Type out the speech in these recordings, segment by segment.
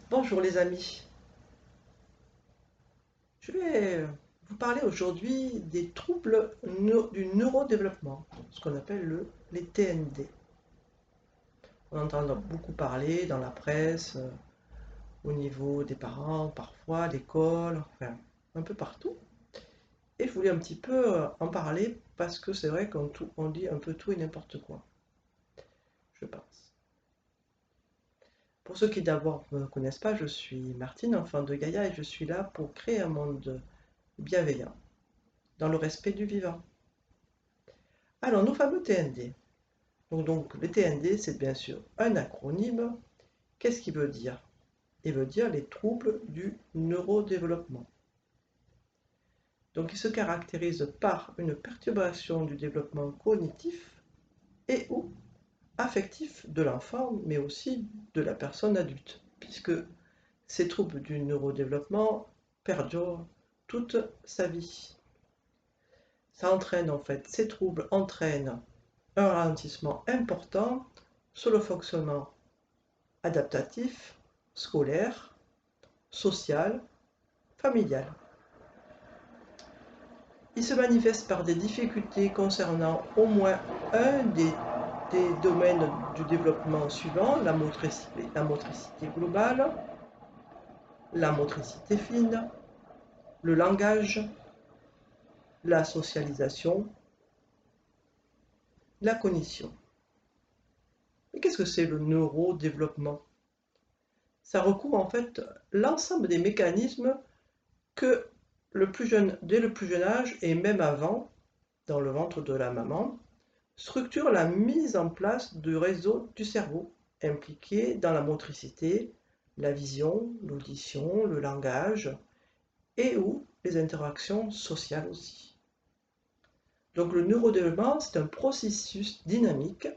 Bonjour les amis, je vais vous parler aujourd'hui des troubles du neurodéveloppement, ce qu'on appelle les TND. On entend beaucoup parler dans la presse, au niveau des parents, parfois, à l'école, enfin, un peu partout. Et je voulais un petit peu en parler parce que c'est vrai qu'on dit un peu tout et n'importe quoi, je pense. Pour ceux qui d'abord ne me connaissent pas, je suis Martine, enfant de Gaïa, et je suis là pour créer un monde bienveillant, dans le respect du vivant. Alors, nos fameux TND. Donc, les TND, c'est bien sûr un acronyme. Qu'est-ce qu'il veut dire? Il veut dire les troubles du neurodéveloppement. Donc, il se caractérise par une perturbation du développement cognitif et ou affectif de l'enfant, mais aussi de la personne adulte, puisque ces troubles du neurodéveloppement perdurent toute sa vie. Ça entraîne en fait, ces troubles entraînent un ralentissement important sur le fonctionnement adaptatif, scolaire, social, familial. Il se manifeste par des difficultés concernant au moins un des domaines du développement suivants, la motricité globale, la motricité fine, le langage, la socialisation, la cognition. Et qu'est-ce que c'est le neurodéveloppement? Ça recouvre en fait l'ensemble des mécanismes que dès le plus jeune âge et même avant, dans le ventre de la maman, structure la mise en place du réseau du cerveau impliqué dans la motricité, la vision, l'audition, le langage et ou les interactions sociales aussi. Donc le neurodéveloppement, c'est un processus dynamique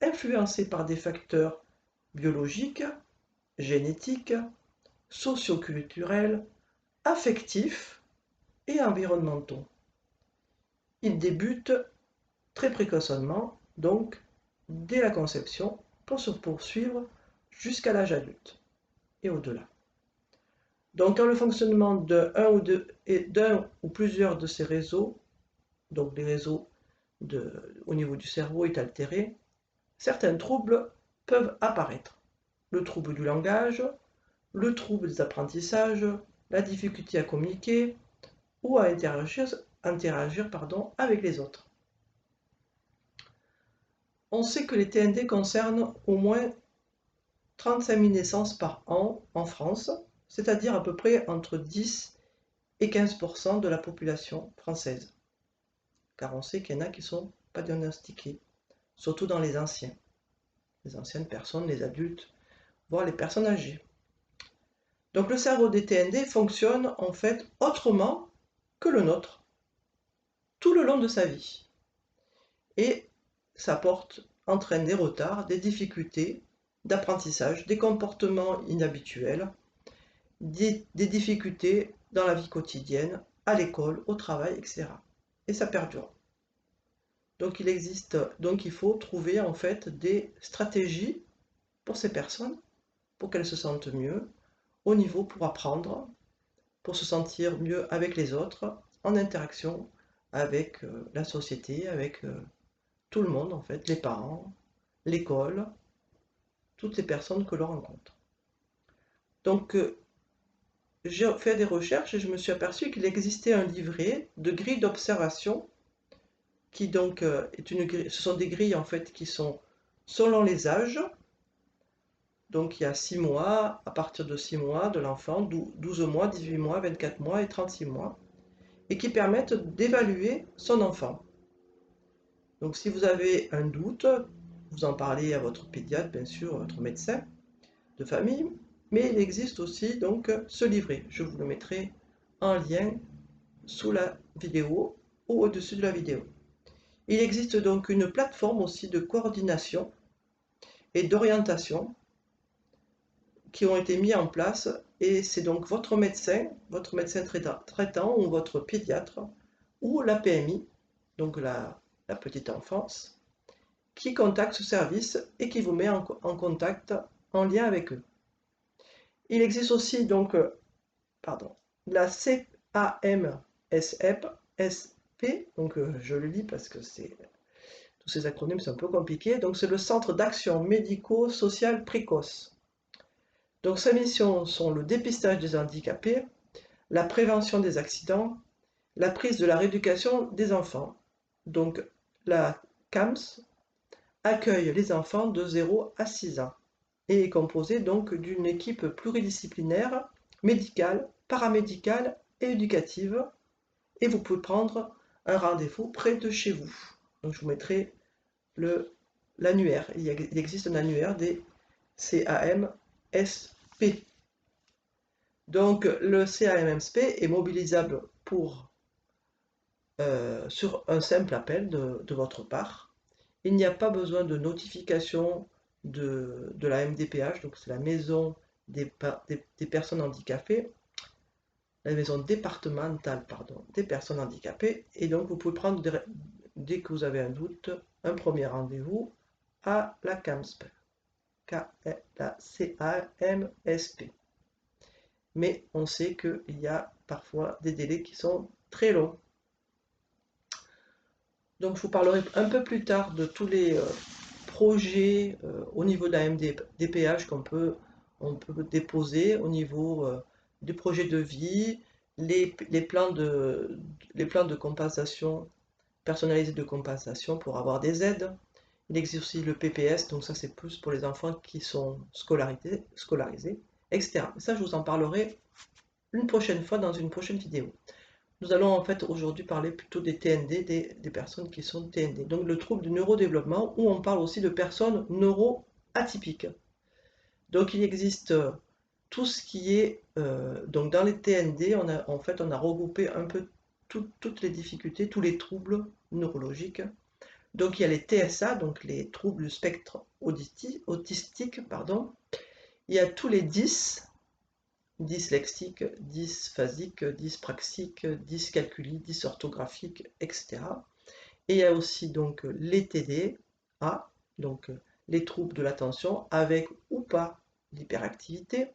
influencé par des facteurs biologiques, génétiques, socioculturels, affectifs et environnementaux. Il débute très précocement, donc dès la conception, pour se poursuivre jusqu'à l'âge adulte et au-delà. Donc quand le fonctionnement d'un ou plusieurs de ces réseaux, donc les réseaux au niveau du cerveau est altéré, certains troubles peuvent apparaître. Le trouble du langage, le trouble des apprentissages, la difficulté à communiquer ou à interagir avec les autres. On sait que les TND concernent au moins 35 000 naissances par an en France, c'est-à-dire à peu près entre 10 et 15% de la population française. Car on sait qu'il y en a qui ne sont pas diagnostiqués, surtout dans les anciennes personnes, les adultes, voire les personnes âgées. Donc le cerveau des TND fonctionne en fait autrement que le nôtre, tout le long de sa vie. Et ça entraîne des retards, des difficultés d'apprentissage, des comportements inhabituels, des difficultés dans la vie quotidienne, à l'école, au travail, etc. Et ça perdure. Donc il faut trouver en fait des stratégies pour ces personnes, pour qu'elles se sentent mieux, au niveau pour apprendre, pour se sentir mieux avec les autres, en interaction avec la société, avec tout le monde en fait, les parents, l'école, toutes les personnes que l'on rencontre. Donc j'ai fait des recherches et je me suis aperçu qu'il existait un livret de grilles d'observation qui donc ce sont des grilles en fait qui sont selon les âges. Donc il y a 6 mois, à partir de 6 mois de l'enfant, 12 mois, 18 mois, 24 mois et 36 mois, et qui permettent d'évaluer son enfant. Donc si vous avez un doute, vous en parlez à votre pédiatre, bien sûr, à votre médecin de famille, mais il existe aussi donc ce livret. Je vous le mettrai en lien sous la vidéo ou au-dessus de la vidéo. Il existe donc une plateforme aussi de coordination et d'orientation qui ont été mis en place et c'est donc votre médecin traitant ou votre pédiatre ou la PMI, donc la petite enfance, qui contacte ce service et qui vous met en contact, en lien avec eux. Il existe aussi donc la CAMSP, donc je le lis parce que tous ces acronymes sont un peu compliqués. Donc c'est le Centre d'action médico-social précoce. Donc ses missions sont le dépistage des handicapés, la prévention des accidents, la prise de la rééducation des enfants. Donc la CAMS accueille les enfants de 0 à 6 ans et est composée donc d'une équipe pluridisciplinaire, médicale, paramédicale et éducative. Et vous pouvez prendre un rendez-vous près de chez vous. Donc je vous mettrai l'annuaire. Il existe un annuaire des CAMSP. Donc le CAMSP est mobilisable sur un simple appel de votre part. Il n'y a pas besoin de notification de la MDPH, donc c'est la maison des personnes handicapées, la maison départementale des personnes handicapées, et donc vous pouvez prendre, dès que vous avez un doute, un premier rendez-vous à la CAMSP, la CAMSP. Mais on sait qu'il y a parfois des délais qui sont très longs. Donc je vous parlerai un peu plus tard de tous les projets au niveau de la MDPH on peut déposer au niveau du projet de vie, les plans de compensation, personnalisés de compensation pour avoir des aides. Il existe aussi le PPS, donc ça c'est plus pour les enfants qui sont scolarisés, etc. Ça je vous en parlerai une prochaine fois dans une prochaine vidéo. Nous allons en fait aujourd'hui parler plutôt des TND, des personnes qui sont TND. Donc le trouble du neurodéveloppement, où on parle aussi de personnes neuroatypiques. Donc il existe tout ce qui est... donc dans les TND, on a regroupé un peu toutes les difficultés, tous les troubles neurologiques. Donc il y a les TSA, donc les troubles du spectre autistique, pardon. Il y a tous les 10, dyslexique, dysphasique, dyspraxique, dyscalculie, dysorthographique, etc. Et il y a aussi donc les TDA, donc les troubles de l'attention avec ou pas l'hyperactivité.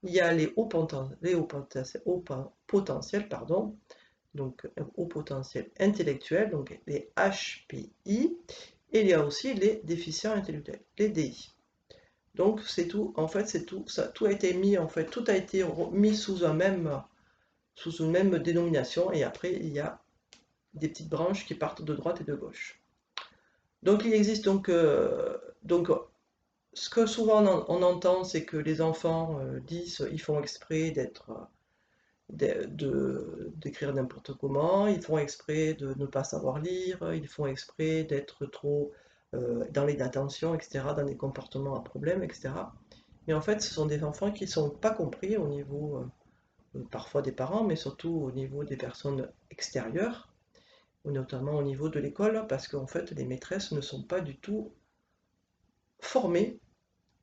Il y a les hauts potentiels, donc hauts potentiels intellectuels, donc les HPI, et il y a aussi les déficients intellectuels, les DI. Donc c'est tout, en fait c'est tout, ça, tout a été mis, en fait, tout a été mis sous une même dénomination, et après il y a des petites branches qui partent de droite et de gauche. Donc il existe donc ce que souvent on entend, c'est que les enfants disent, ils font exprès d'écrire n'importe comment, ils font exprès de ne pas savoir lire, ils font exprès d'être trop dans l'inattention, etc., dans des comportements à problème, etc. Mais en fait, ce sont des enfants qui ne sont pas compris au niveau parfois des parents, mais surtout au niveau des personnes extérieures, ou notamment au niveau de l'école, parce qu'en fait, les maîtresses ne sont pas du tout formées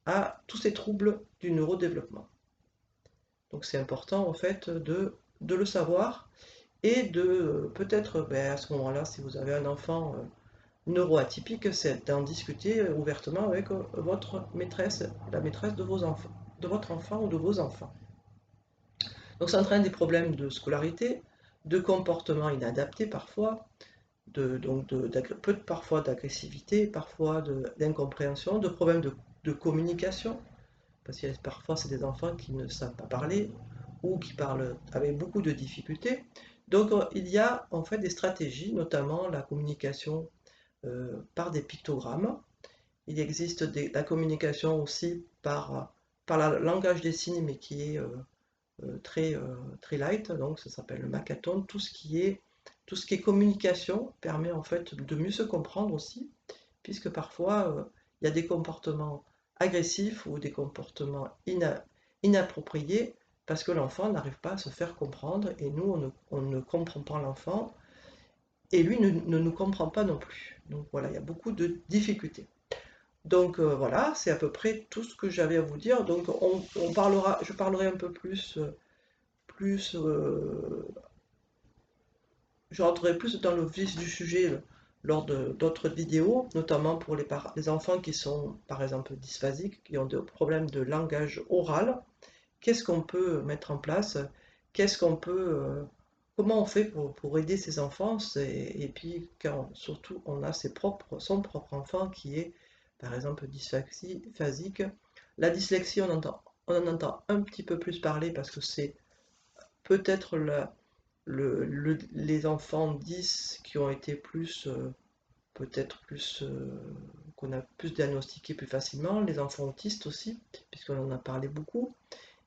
à tous ces troubles du neurodéveloppement. Donc c'est important en fait de le savoir et de peut-être à ce moment-là, si vous avez un enfant neuroatypique, c'est d'en discuter ouvertement avec votre maîtresse, la maîtresse de vos enfants, de votre enfant ou de vos enfants. Donc ça entraîne des problèmes de scolarité, de comportement inadapté parfois, parfois d'agressivité, parfois d'incompréhension, de problèmes de communication, parce que parfois c'est des enfants qui ne savent pas parler ou qui parlent avec beaucoup de difficultés. Donc il y a en fait des stratégies, notamment la communication par des pictogrammes. Il existe la communication aussi par le langage des signes, mais qui est très light, donc ça s'appelle le Makaton. Tout ce qui est communication permet en fait de mieux se comprendre aussi, puisque parfois il y a des comportements agressifs ou des comportements inappropriés parce que l'enfant n'arrive pas à se faire comprendre, et nous on ne comprend pas l'enfant et lui ne nous comprend pas non plus. Donc voilà, il y a beaucoup de difficultés. Donc voilà, c'est à peu près tout ce que j'avais à vous dire. Donc je parlerai un peu plus je rentrerai plus dans le vif du sujet lors d'autres vidéos, notamment pour les enfants qui sont par exemple dysphasiques, qui ont des problèmes de langage oral, qu'est-ce qu'on peut mettre en place, qu'est-ce qu'on peut, comment on fait pour aider ces enfants, et puis quand surtout on a son propre enfant qui est par exemple phasique. La dyslexie, on en entend un petit peu plus parler parce que c'est peut-être les enfants 10 qui ont été plus, peut-être plus, qu'on a plus diagnostiqué plus facilement, les enfants autistes aussi, puisqu'on en a parlé beaucoup.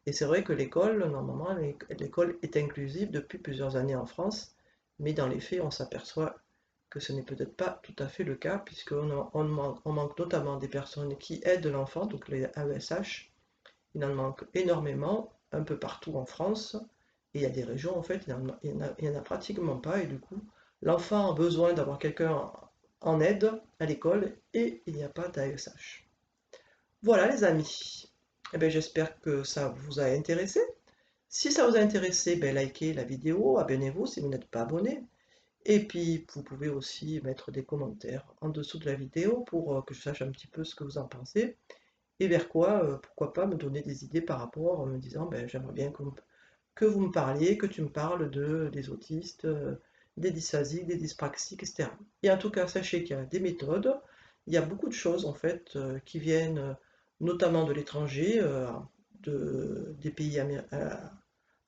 Et c'est vrai que l'école, normalement, l'école est inclusive depuis plusieurs années en France, mais dans les faits, on s'aperçoit que ce n'est peut-être pas tout à fait le cas, on manque notamment des personnes qui aident l'enfant, donc les AESH. Il en manque énormément, un peu partout en France, et il y a des régions, en fait, il y en a pratiquement pas, et du coup, l'enfant a besoin d'avoir quelqu'un en aide à l'école, et il n'y a pas d'AESH. Voilà les amis. Eh bien, j'espère que ça vous a intéressé. Si ça vous a intéressé, ben, likez la vidéo, abonnez-vous si vous n'êtes pas abonné. Et puis, vous pouvez aussi mettre des commentaires en dessous de la vidéo pour que je sache un petit peu ce que vous en pensez. Et vers quoi, pourquoi pas me donner des idées par rapport, en me disant, ben, j'aimerais bien que vous me parliez, que tu me parles des autistes, des dysphasiques, des dyspraxiques, etc. Et en tout cas, sachez qu'il y a des méthodes, il y a beaucoup de choses en fait qui viennent notamment de l'étranger, des pays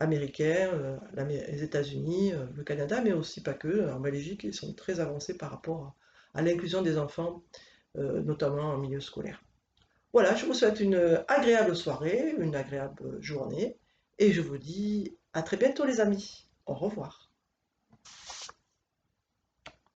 américains, les États-Unis, le Canada, mais aussi pas que. En Belgique, ils sont très avancés par rapport à l'inclusion des enfants, notamment en milieu scolaire. Voilà, je vous souhaite une agréable soirée, une agréable journée, et je vous dis à très bientôt les amis. Au revoir.